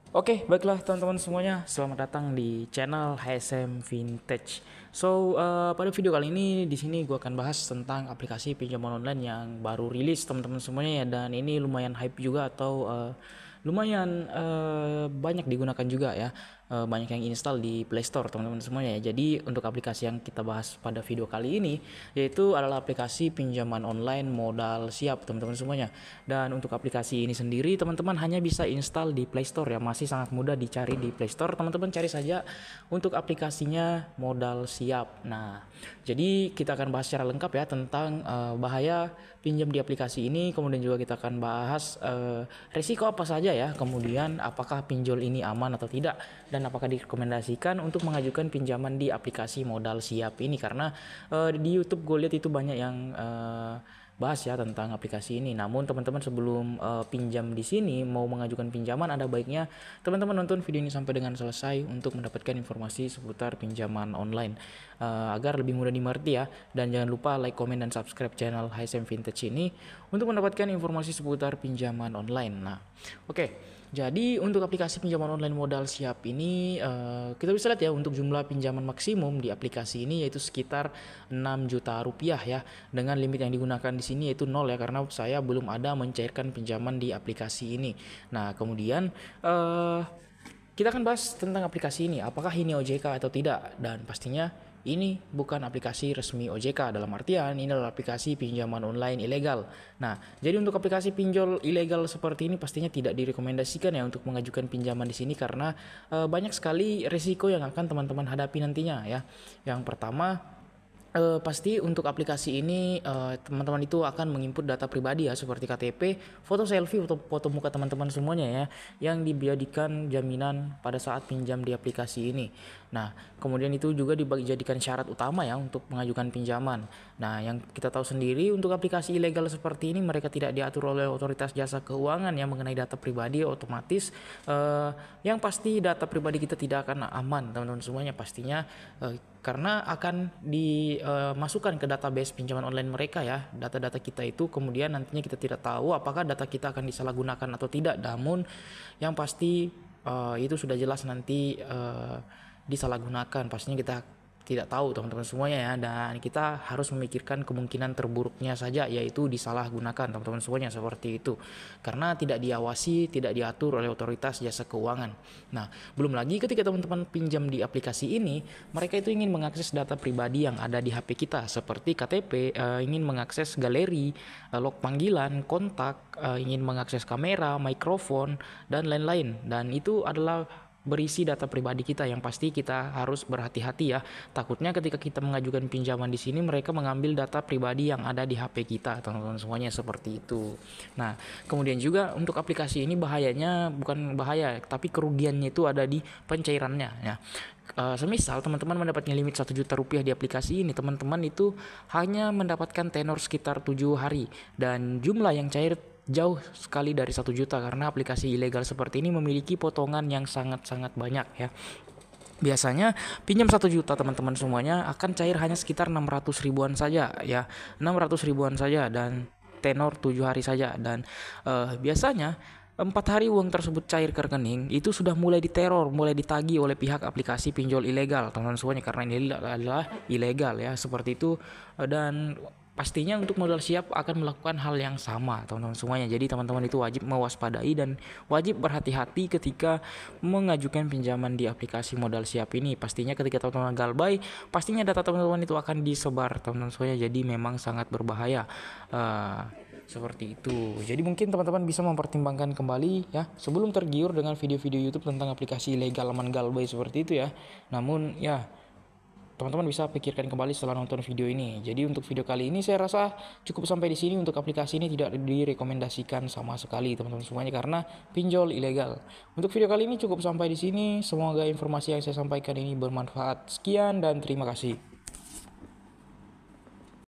Oke, baiklah teman-teman semuanya, selamat datang di channel HSM Vintage. Pada video kali ini di sini gue akan bahas tentang aplikasi pinjaman online yang baru rilis teman-teman semuanya ya, dan ini lumayan hype juga atau lumayan banyak digunakan juga ya. Banyak yang install di Play Store teman-teman semuanya ya. Jadi untuk aplikasi yang kita bahas pada video kali ini yaitu adalah aplikasi pinjaman online modal siap teman-teman semuanya. Dan untuk aplikasi ini sendiri teman-teman hanya bisa install di Play Store ya, masih sangat mudah dicari di Play Store. Teman-teman cari saja untuk aplikasinya modal siap. Nah, jadi kita akan bahas secara lengkap ya tentang bahaya pinjam di aplikasi ini, kemudian juga kita akan bahas resiko apa saja ya, kemudian apakah pinjol ini aman atau tidak, dan apakah direkomendasikan untuk mengajukan pinjaman di aplikasi modal siap ini. Karena di YouTube gue lihat itu banyak yang bahas ya tentang aplikasi ini. Namun teman-teman sebelum pinjam di sini mau mengajukan pinjaman, ada baiknya teman-teman nonton video ini sampai dengan selesai untuk mendapatkan informasi seputar pinjaman online agar lebih mudah dimengerti ya. Dan jangan lupa like, comment, dan subscribe channel HSM Vintage ini untuk mendapatkan informasi seputar pinjaman online. Nah, oke. Jadi untuk aplikasi pinjaman online modal siap ini kita bisa lihat ya, untuk jumlah pinjaman maksimum di aplikasi ini yaitu sekitar 6 juta rupiah ya, dengan limit yang digunakan di sini yaitu 0 ya, karena saya belum ada mencairkan pinjaman di aplikasi ini. Nah, kemudian kita akan bahas tentang aplikasi ini, apakah ini OJK atau tidak, dan pastinya ini bukan aplikasi resmi OJK, dalam artian ini adalah aplikasi pinjaman online ilegal. Nah, jadi untuk aplikasi pinjol ilegal seperti ini pastinya tidak direkomendasikan ya untuk mengajukan pinjaman di sini, karena banyak sekali risiko yang akan teman-teman hadapi nantinya ya. Yang pertama, pasti untuk aplikasi ini teman-teman itu akan menginput data pribadi ya, seperti KTP, foto selfie, foto muka teman-teman semuanya ya, yang dijadikan jaminan pada saat pinjam di aplikasi ini. Nah, kemudian itu juga dijadikan syarat utama ya untuk mengajukan pinjaman. Nah, yang kita tahu sendiri untuk aplikasi ilegal seperti ini, mereka tidak diatur oleh otoritas jasa keuangan ya mengenai data pribadi, otomatis yang pasti data pribadi kita tidak akan aman teman-teman semuanya pastinya, karena akan dimasukkan ke database pinjaman online mereka ya, data-data kita itu. Kemudian nantinya kita tidak tahu apakah data kita akan disalahgunakan atau tidak, namun yang pasti itu sudah jelas nanti disalahgunakan, pastinya kita tidak tahu teman-teman semuanya ya, dan kita harus memikirkan kemungkinan terburuknya saja, yaitu disalahgunakan teman-teman semuanya seperti itu, karena tidak diawasi, tidak diatur oleh otoritas jasa keuangan. Nah, belum lagi ketika teman-teman pinjam di aplikasi ini, mereka itu ingin mengakses data pribadi yang ada di HP kita seperti KTP, ingin mengakses galeri, log panggilan, kontak, ingin mengakses kamera, mikrofon, dan lain-lain, dan itu adalah berisi data pribadi kita, yang pasti kita harus berhati-hati ya. Takutnya ketika kita mengajukan pinjaman di sini, mereka mengambil data pribadi yang ada di HP kita, teman-teman semuanya seperti itu. Nah, kemudian juga untuk aplikasi ini bahayanya, bukan bahaya, tapi kerugiannya itu ada di pencairannya ya. Semisal teman-teman mendapatkan limit 1 juta rupiah di aplikasi ini, teman-teman itu hanya mendapatkan tenor sekitar 7 hari, dan jumlah yang cair jauh sekali dari 1 juta, karena aplikasi ilegal seperti ini memiliki potongan yang sangat-sangat banyak ya. Biasanya pinjam 1 juta teman-teman semuanya akan cair hanya sekitar 600 ribuan saja ya, 600 ribuan saja, dan tenor 7 hari saja. Dan biasanya 4 hari uang tersebut cair ke rekening itu sudah mulai diteror, mulai ditagih oleh pihak aplikasi pinjol ilegal teman-teman semuanya, karena ini adalah ilegal ya seperti itu. Dan pastinya untuk modal siap akan melakukan hal yang sama teman-teman semuanya. Jadi teman-teman itu wajib mewaspadai dan wajib berhati-hati ketika mengajukan pinjaman di aplikasi modal siap ini. Pastinya ketika teman-teman galbay, pastinya data teman-teman itu akan disebar teman-teman semuanya, jadi memang sangat berbahaya. Seperti itu. Jadi mungkin teman-teman bisa mempertimbangkan kembali ya sebelum tergiur dengan video-video YouTube tentang aplikasi ilegal aman galbay seperti itu ya. Namun ya, teman-teman bisa pikirkan kembali setelah nonton video ini. Jadi untuk video kali ini saya rasa cukup sampai di sini. Untuk aplikasi ini tidak direkomendasikan sama sekali teman-teman semuanya, karena pinjol ilegal. Untuk video kali ini cukup sampai di sini. Semoga informasi yang saya sampaikan ini bermanfaat. Sekian dan terima kasih.